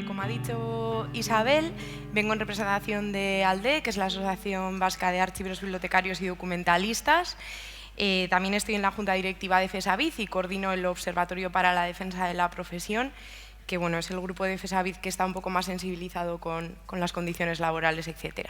Como ha dicho Isabel, vengo en representación de ALDE, que es la Asociación Vasca de Archiveros, Bibliotecarios y Documentalistas. También estoy en la Junta Directiva de FESAVIZ y coordino el Observatorio para la Defensa de la Profesión, que bueno, es el grupo de FESAVIZ que está un poco más sensibilizado con las condiciones laborales, etc.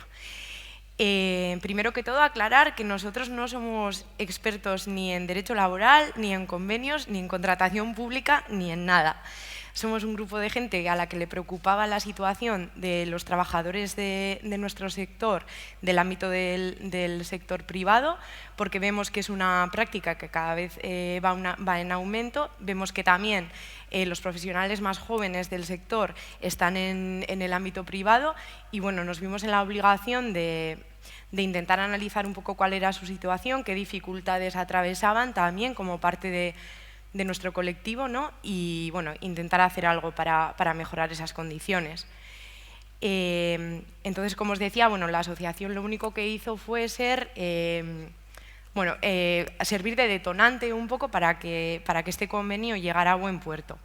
Primero que todo, aclarar que nosotros no somos expertos ni en derecho laboral, ni en convenios, ni en contratación pública, ni en nada. Somos un grupo de gente a la que le preocupaba la situación de los trabajadores de nuestro sector, del ámbito del sector privado, porque vemos que es una práctica que cada vez va en aumento. Vemos que también los profesionales más jóvenes del sector están en el ámbito privado y bueno, nos vimos en la obligación de intentar analizar un poco cuál era su situación, qué dificultades atravesaban también como parte de nuestro colectivo, ¿no? Y bueno, intentar hacer algo para mejorar esas condiciones. Entonces, como os decía, bueno, la asociación lo único que hizo fue servir de detonante un poco para que este convenio llegara a buen puerto.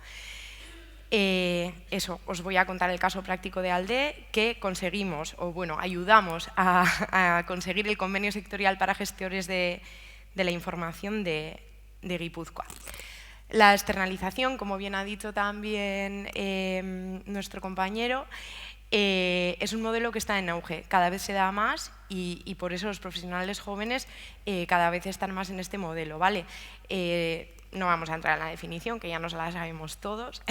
Eso, os voy a contar el caso práctico de ALDE, que conseguimos, o bueno, ayudamos a conseguir el convenio sectorial para gestores de la información de Guipúzcoa. La externalización, como bien ha dicho también nuestro compañero, es un modelo que está en auge, cada vez se da más y por eso los profesionales jóvenes cada vez están más en este modelo, ¿vale? No vamos a entrar en la definición, que ya nos la sabemos todos.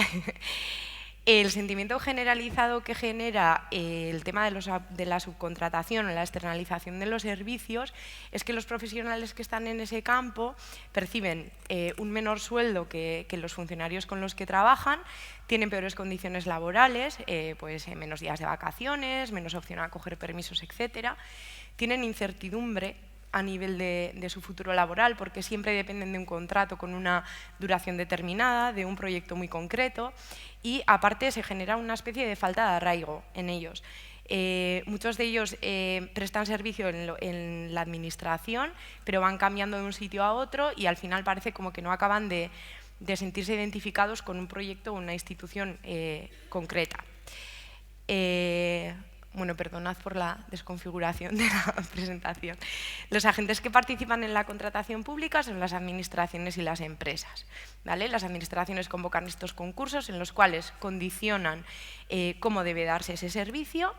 El sentimiento generalizado que genera el tema de la subcontratación o la externalización de los servicios es que los profesionales que están en ese campo perciben un menor sueldo que los funcionarios con los que trabajan, tienen peores condiciones laborales, pues menos días de vacaciones, menos opción a coger permisos, etc. Tienen incertidumbre a nivel de su futuro laboral, porque siempre dependen de un contrato con una duración determinada, de un proyecto muy concreto, y aparte se genera una especie de falta de arraigo en ellos. Muchos de ellos prestan servicio en la administración, pero van cambiando de un sitio a otro y al final parece como que no acaban de sentirse identificados con un proyecto o una institución concreta. Bueno, perdonad por la desconfiguración de la presentación. Los agentes que participan en la contratación pública son las administraciones y las empresas, ¿vale? Las administraciones convocan estos concursos en los cuales condicionan cómo debe darse ese servicio,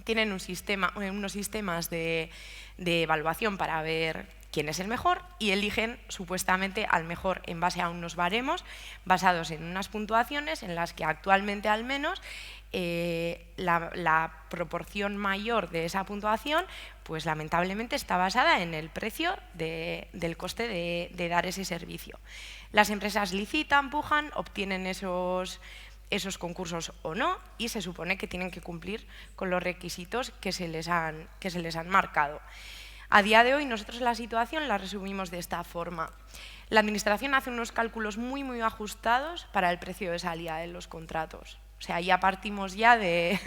tienen unos sistemas de evaluación para ver quién es el mejor y eligen supuestamente al mejor en base a unos baremos basados en unas puntuaciones en las que actualmente al menos la proporción mayor de esa puntuación pues lamentablemente está basada en el precio del coste de dar ese servicio. Las empresas licitan, pujan, obtienen esos concursos o no y se supone que tienen que cumplir con los requisitos que se les han marcado. A día de hoy nosotros la situación la resumimos de esta forma. La administración hace unos cálculos muy ajustados para el precio de salida de los contratos. O sea, ya partimos ya de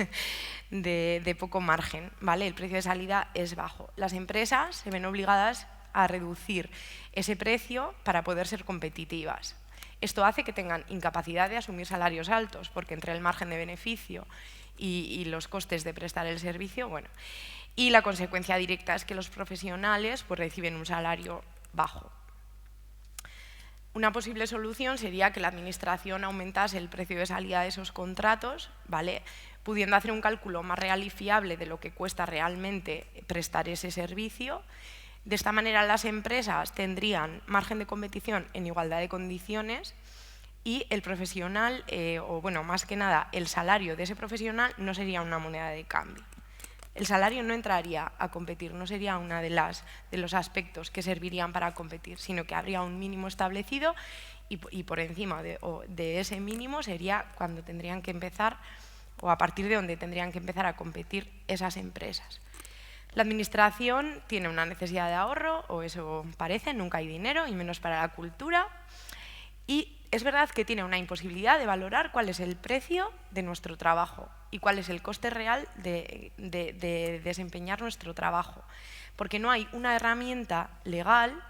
poco margen, ¿vale? El precio de salida es bajo. Las empresas se ven obligadas a reducir ese precio para poder ser competitivas. Esto hace que tengan incapacidad de asumir salarios altos, porque entre el margen de beneficio y los costes de prestar el servicio, bueno, y la consecuencia directa es que los profesionales pues, reciben un salario bajo. Una posible solución sería que la administración aumentase el precio de salida de esos contratos, ¿vale? Pudiendo hacer un cálculo más real y fiable de lo que cuesta realmente prestar ese servicio. De esta manera las empresas tendrían margen de competición en igualdad de condiciones y el profesional, o bueno, más que nada, el salario de ese profesional no sería una moneda de cambio. El salario no entraría a competir, no sería uno de los aspectos que servirían para competir, sino que habría un mínimo establecido y por encima de ese mínimo sería cuando tendrían que empezar o a partir de donde tendrían que empezar a competir esas empresas. La administración tiene una necesidad de ahorro, o eso parece, nunca hay dinero, y menos para la cultura. Y es verdad que tiene una imposibilidad de valorar cuál es el precio de nuestro trabajo y cuál es el coste real de desempeñar nuestro trabajo. Porque no hay una herramienta legal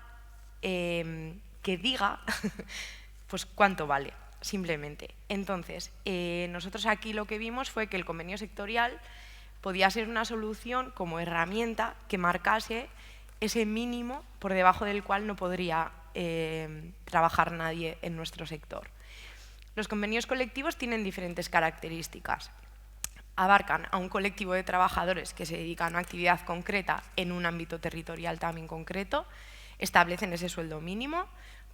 que diga pues cuánto vale, simplemente. Entonces, nosotros aquí lo que vimos fue que el convenio sectorial podía ser una solución como herramienta que marcase ese mínimo por debajo del cual no podría trabajar nadie en nuestro sector. Los convenios colectivos tienen diferentes características. Abarcan a un colectivo de trabajadores que se dedican a una actividad concreta en un ámbito territorial también concreto, establecen ese sueldo mínimo,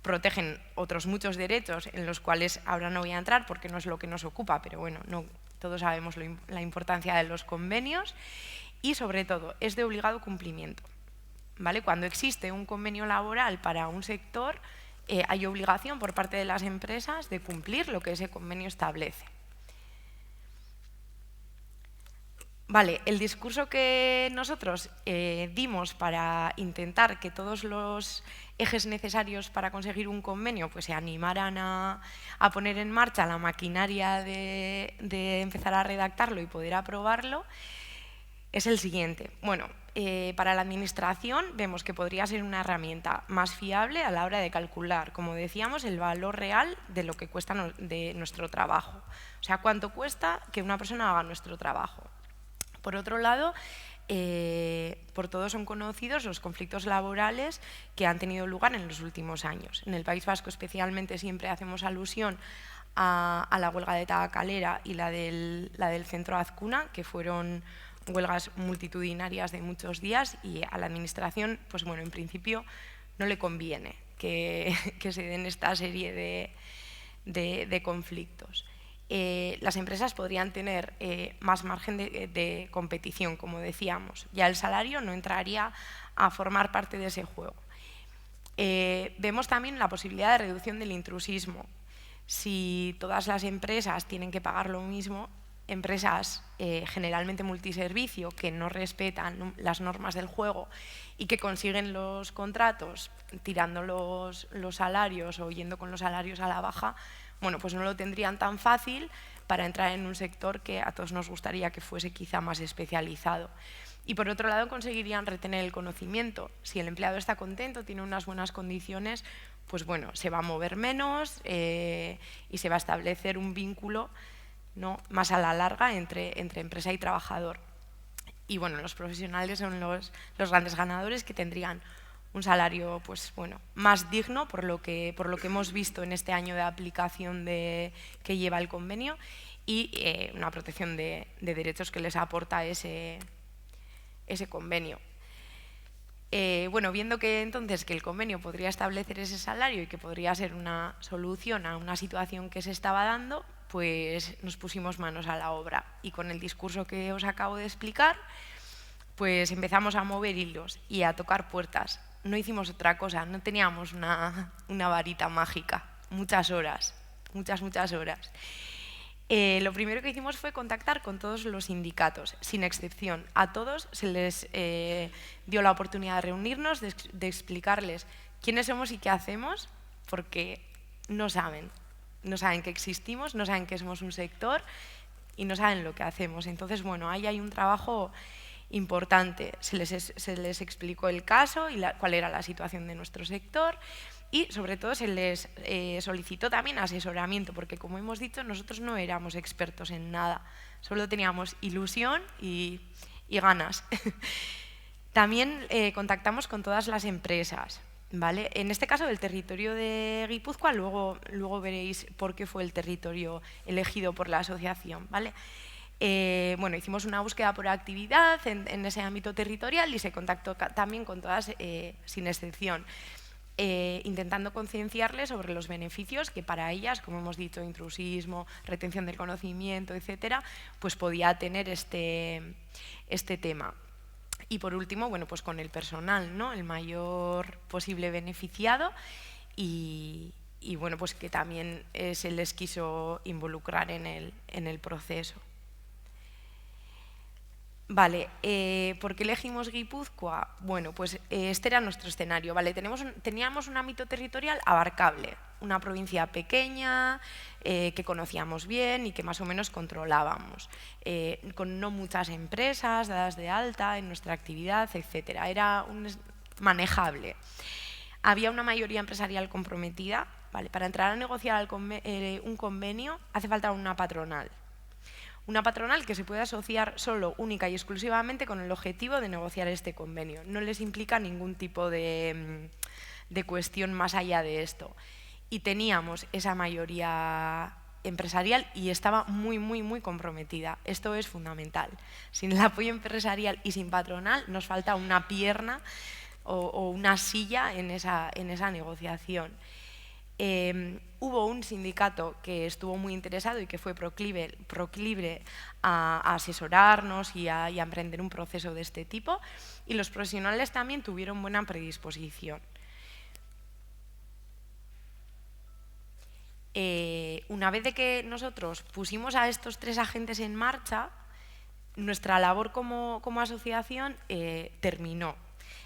protegen otros muchos derechos en los cuales ahora no voy a entrar porque no es lo que nos ocupa, pero bueno, todos sabemos la importancia de los convenios y sobre todo es de obligado cumplimiento. ¿Vale? Cuando existe un convenio laboral para un sector, hay obligación por parte de las empresas de cumplir lo que ese convenio establece. Vale, el discurso que nosotros dimos para intentar que todos los ejes necesarios para conseguir un convenio pues, se animaran a poner en marcha la maquinaria de empezar a redactarlo y poder aprobarlo, es el siguiente. Bueno, para la Administración vemos que podría ser una herramienta más fiable a la hora de calcular, como decíamos, el valor real de lo que cuesta de nuestro trabajo. O sea, cuánto cuesta que una persona haga nuestro trabajo. Por otro lado, por todos son conocidos los conflictos laborales que han tenido lugar en los últimos años. En el País Vasco especialmente siempre hacemos alusión a la huelga de Tabacalera y la del Centro Azcuna, que fueron huelgas multitudinarias de muchos días, y a la Administración, pues bueno, en principio no le conviene que se den esta serie de conflictos. Las empresas podrían tener más margen de competición, como decíamos. Ya el salario no entraría a formar parte de ese juego. Vemos también la posibilidad de reducción del intrusismo. Si todas las empresas tienen que pagar lo mismo, empresas generalmente multiservicio que no respetan las normas del juego y que consiguen los contratos tirando los salarios o yendo con los salarios a la baja, bueno, pues no lo tendrían tan fácil para entrar en un sector que a todos nos gustaría que fuese quizá más especializado. Y por otro lado conseguirían retener el conocimiento. Si el empleado está contento, tiene unas buenas condiciones, pues bueno, se va a mover menos y se va a establecer un vínculo, ¿no?, más a la larga entre empresa y trabajador. Y bueno, los profesionales son los grandes ganadores, que tendrían un salario pues, bueno, más digno por lo que hemos visto en este año de aplicación que lleva el convenio, y una protección de derechos que les aporta ese convenio. Bueno, viendo que entonces que el convenio podría establecer ese salario y que podría ser una solución a una situación que se estaba dando, pues nos pusimos manos a la obra, y con el discurso que os acabo de explicar, pues empezamos a mover hilos y a tocar puertas. No hicimos otra cosa, no teníamos una varita mágica, muchas horas, muchas horas. Lo primero que hicimos fue contactar con todos los sindicatos, sin excepción. A todos se les dio la oportunidad de reunirnos, de explicarles quiénes somos y qué hacemos, porque no saben que existimos, no saben que somos un sector y no saben lo que hacemos. Entonces, bueno, ahí hay un trabajo importante. Se les explicó el caso y cuál era la situación de nuestro sector, y sobre todo se les solicitó también asesoramiento, porque como hemos dicho, nosotros no éramos expertos en nada, solo teníamos ilusión y ganas. También contactamos con todas las empresas, ¿vale? En este caso del territorio de Guipúzcoa, luego veréis por qué fue el territorio elegido por la asociación, ¿vale? Bueno, hicimos una búsqueda por actividad en ese ámbito territorial y se contactó también con todas, sin excepción, intentando concienciarles sobre los beneficios que para ellas, como hemos dicho, intrusismo, retención del conocimiento, etcétera, pues podía tener este tema. Y por último, bueno, pues con el personal, ¿no?, el mayor posible beneficiado, y bueno, pues que también se les quiso involucrar en el proceso. Vale, ¿por qué elegimos Guipúzcoa? Bueno, pues este era nuestro escenario, ¿vale? Teníamos un ámbito territorial abarcable, una provincia pequeña, que conocíamos bien y que más o menos controlábamos, con no muchas empresas dadas de alta en nuestra actividad, etcétera. Era manejable. había una mayoría empresarial comprometida. ¿Vale? Para entrar a negociar un convenio hace falta una patronal. Una patronal que se puede asociar solo, única y exclusivamente con el objetivo de negociar este convenio. No les implica ningún tipo de cuestión más allá de esto. Y teníamos esa mayoría empresarial y estaba muy, muy, muy comprometida. Esto es fundamental. Sin el apoyo empresarial y sin patronal nos falta una pierna o una silla en esa negociación. Hubo un sindicato que estuvo muy interesado y que fue proclive a asesorarnos y a emprender un proceso de este tipo, y los profesionales también tuvieron buena predisposición. Una vez de que nosotros pusimos a estos 3 agentes en marcha, nuestra labor como asociación terminó.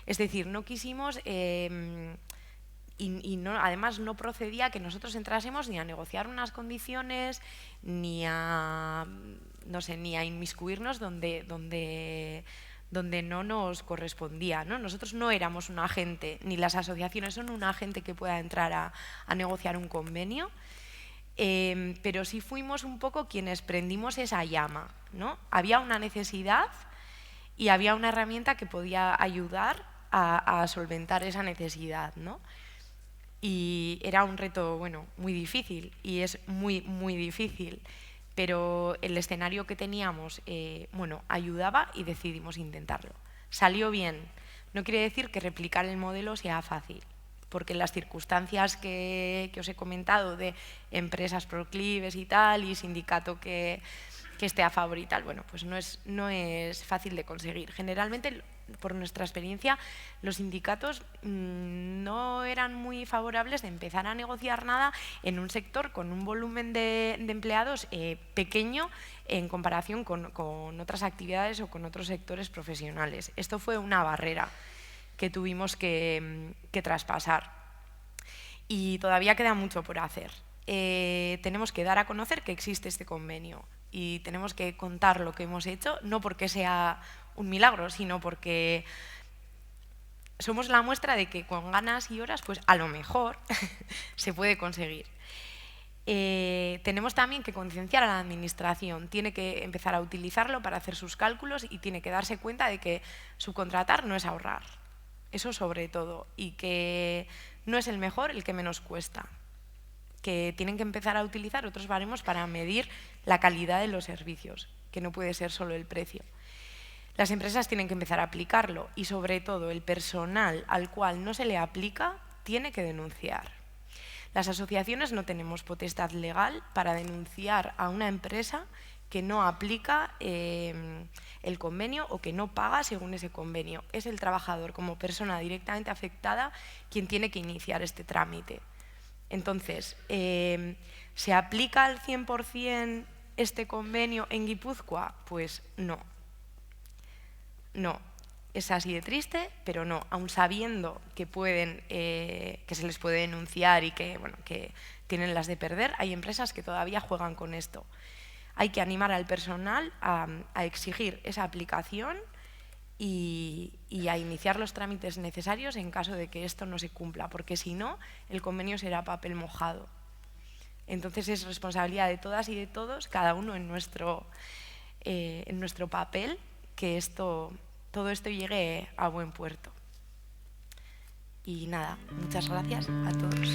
Es decir, no quisimos y no, además no procedía que nosotros entrásemos ni a negociar unas condiciones ni a, no sé, ni a inmiscuirnos donde no nos correspondía, ¿no? Nosotros no éramos un agente, ni las asociaciones son un agente que pueda entrar a negociar un convenio, pero sí fuimos un poco quienes prendimos esa llama, ¿no? Había una necesidad y había una herramienta que podía ayudar a solventar esa necesidad, ¿no? Y era un reto, bueno, muy difícil, y es muy, muy difícil, pero el escenario que teníamos, bueno, ayudaba y decidimos intentarlo. Salió bien. No quiere decir que replicar el modelo sea fácil, porque las circunstancias que os he comentado de empresas proclives y tal, y sindicato que esté a favor y tal, bueno, pues no es fácil de conseguir. Generalmente, por nuestra experiencia, los sindicatos no eran muy favorables de empezar a negociar nada en un sector con un volumen de empleados pequeño en comparación con otras actividades o con otros sectores profesionales. Esto fue una barrera que tuvimos que traspasar. Y todavía queda mucho por hacer. Tenemos que dar a conocer que existe este convenio y tenemos que contar lo que hemos hecho, no porque sea un milagro, sino porque somos la muestra de que con ganas y horas, pues a lo mejor se puede conseguir. Tenemos también que concienciar a la administración, tiene que empezar a utilizarlo para hacer sus cálculos y tiene que darse cuenta de que subcontratar no es ahorrar, eso sobre todo, y que no es el mejor el que menos cuesta, que tienen que empezar a utilizar otros baremos para medir la calidad de los servicios, que no puede ser solo el precio. Las empresas tienen que empezar a aplicarlo y, sobre todo, el personal al cual no se le aplica tiene que denunciar. Las asociaciones no tenemos potestad legal para denunciar a una empresa que no aplica el convenio o que no paga según ese convenio. Es el trabajador, como persona directamente afectada, quien tiene que iniciar este trámite. Entonces, ¿se aplica al 100% este convenio en Guipúzcoa? Pues no. No, es así de triste, pero no. Aun sabiendo que se les puede denunciar y que, bueno, que tienen las de perder, hay empresas que todavía juegan con esto. Hay que animar al personal a exigir esa aplicación y a iniciar los trámites necesarios en caso de que esto no se cumpla, porque si no, el convenio será papel mojado. Entonces es responsabilidad de todas y de todos, cada uno en nuestro papel, que todo esto llegue a buen puerto. Y nada, muchas gracias a todos.